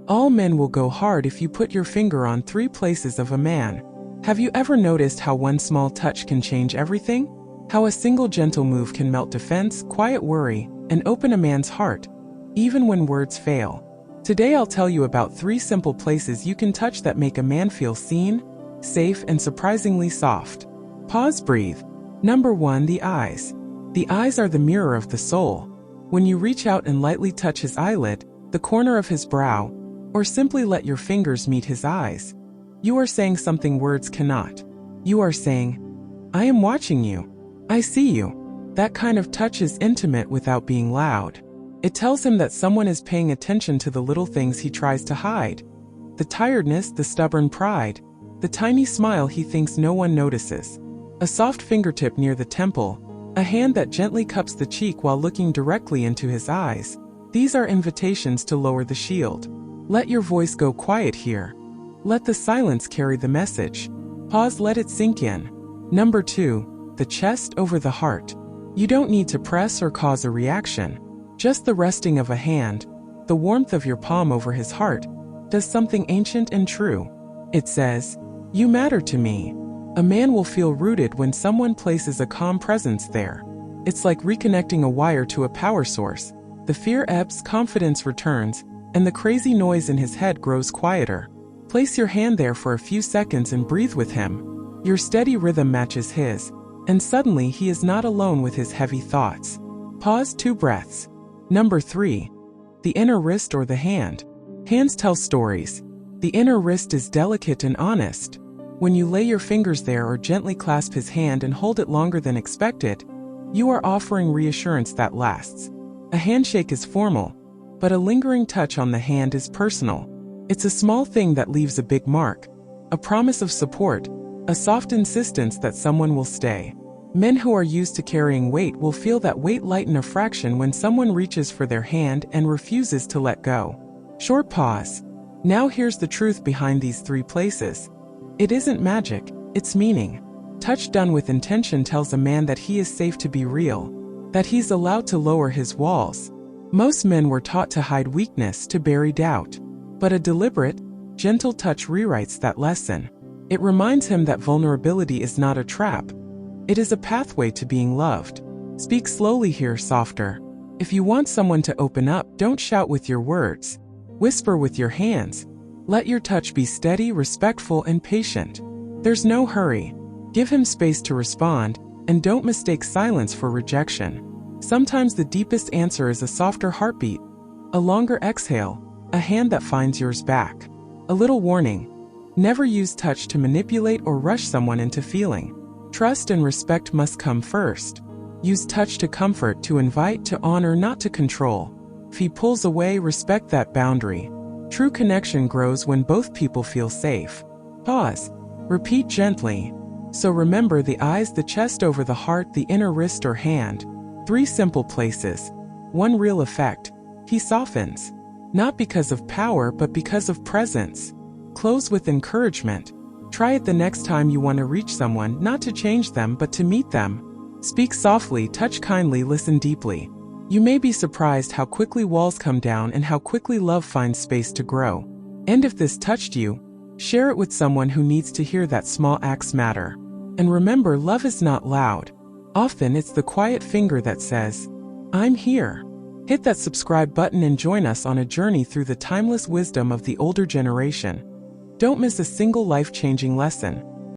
All men will go hard if you put your finger on 3 places of a man. Have you ever noticed how one small touch can change everything? How a single gentle move can melt defense, quiet worry, and open a man's heart, even when words fail. Today I'll tell you about 3 simple places you can touch that make a man feel seen, safe, and surprisingly soft. Pause, breathe. Number 1. The eyes. The eyes are the mirror of the soul. When you reach out and lightly touch his eyelid, the corner of his brow, or simply let your fingers meet his eyes, you are saying something words cannot. You are saying, I am watching you. I see you. That kind of touch is intimate without being loud. It tells him that someone is paying attention to the little things he tries to hide. The tiredness, the stubborn pride, the tiny smile he thinks no one notices. A soft fingertip near the temple, a hand that gently cups the cheek while looking directly into his eyes. These are invitations to lower the shield. Let your voice go quiet here. Let the silence carry the message. Pause, let it sink in. Number 2. The chest over the heart. You don't need to press or cause a reaction. Just the resting of a hand, the warmth of your palm over his heart, does something ancient and true. It says, you matter to me. A man will feel rooted when someone places a calm presence there. It's like reconnecting a wire to a power source. The fear ebbs, confidence returns, and the crazy noise in his head grows quieter. Place your hand there for a few seconds and breathe with him. Your steady rhythm matches his, and suddenly he is not alone with his heavy thoughts. Pause, 2 breaths. Number 3. The inner wrist or the hand. Hands tell stories. The inner wrist is delicate and honest. When you lay your fingers there or gently clasp his hand and hold it longer than expected, you are offering reassurance that lasts. A handshake is formal, but a lingering touch on the hand is personal. It's a small thing that leaves a big mark, a promise of support, a soft insistence that someone will stay. Men who are used to carrying weight will feel that weight lighten a fraction when someone reaches for their hand and refuses to let go. Short pause. Now here's the truth behind these 3 places. It isn't magic, it's meaning. Touch done with intention tells a man that he is safe to be real, that he's allowed to lower his walls. Most men were taught to hide weakness, to bury doubt. But a deliberate, gentle touch rewrites that lesson. It reminds him that vulnerability is not a trap. It is a pathway to being loved. Speak slowly here, softer. If you want someone to open up, don't shout with your words. Whisper with your hands. Let your touch be steady, respectful, and patient. There's no hurry. Give him space to respond, and don't mistake silence for rejection. Sometimes the deepest answer is a softer heartbeat, a longer exhale, a hand that finds yours back. A little warning. Never use touch to manipulate or rush someone into feeling. Trust and respect must come first. Use touch to comfort, to invite, to honor, not to control. If he pulls away, respect that boundary. True connection grows when both people feel safe. Pause. Repeat gently. So remember, the eyes, the chest over the heart, the inner wrist or hand. 3 simple places. 1 real effect. He softens. Not because of power, but because of presence. Close with encouragement. Try it the next time you want to reach someone, not to change them, but to meet them. Speak softly, touch kindly, listen deeply. You may be surprised how quickly walls come down and how quickly love finds space to grow. And if this touched you, share it with someone who needs to hear that small acts matter. And remember, love is not loud. Often it's the quiet finger that says, I'm here. Hit that subscribe button and join us on a journey through the timeless wisdom of the older generation. Don't miss a single life-changing lesson.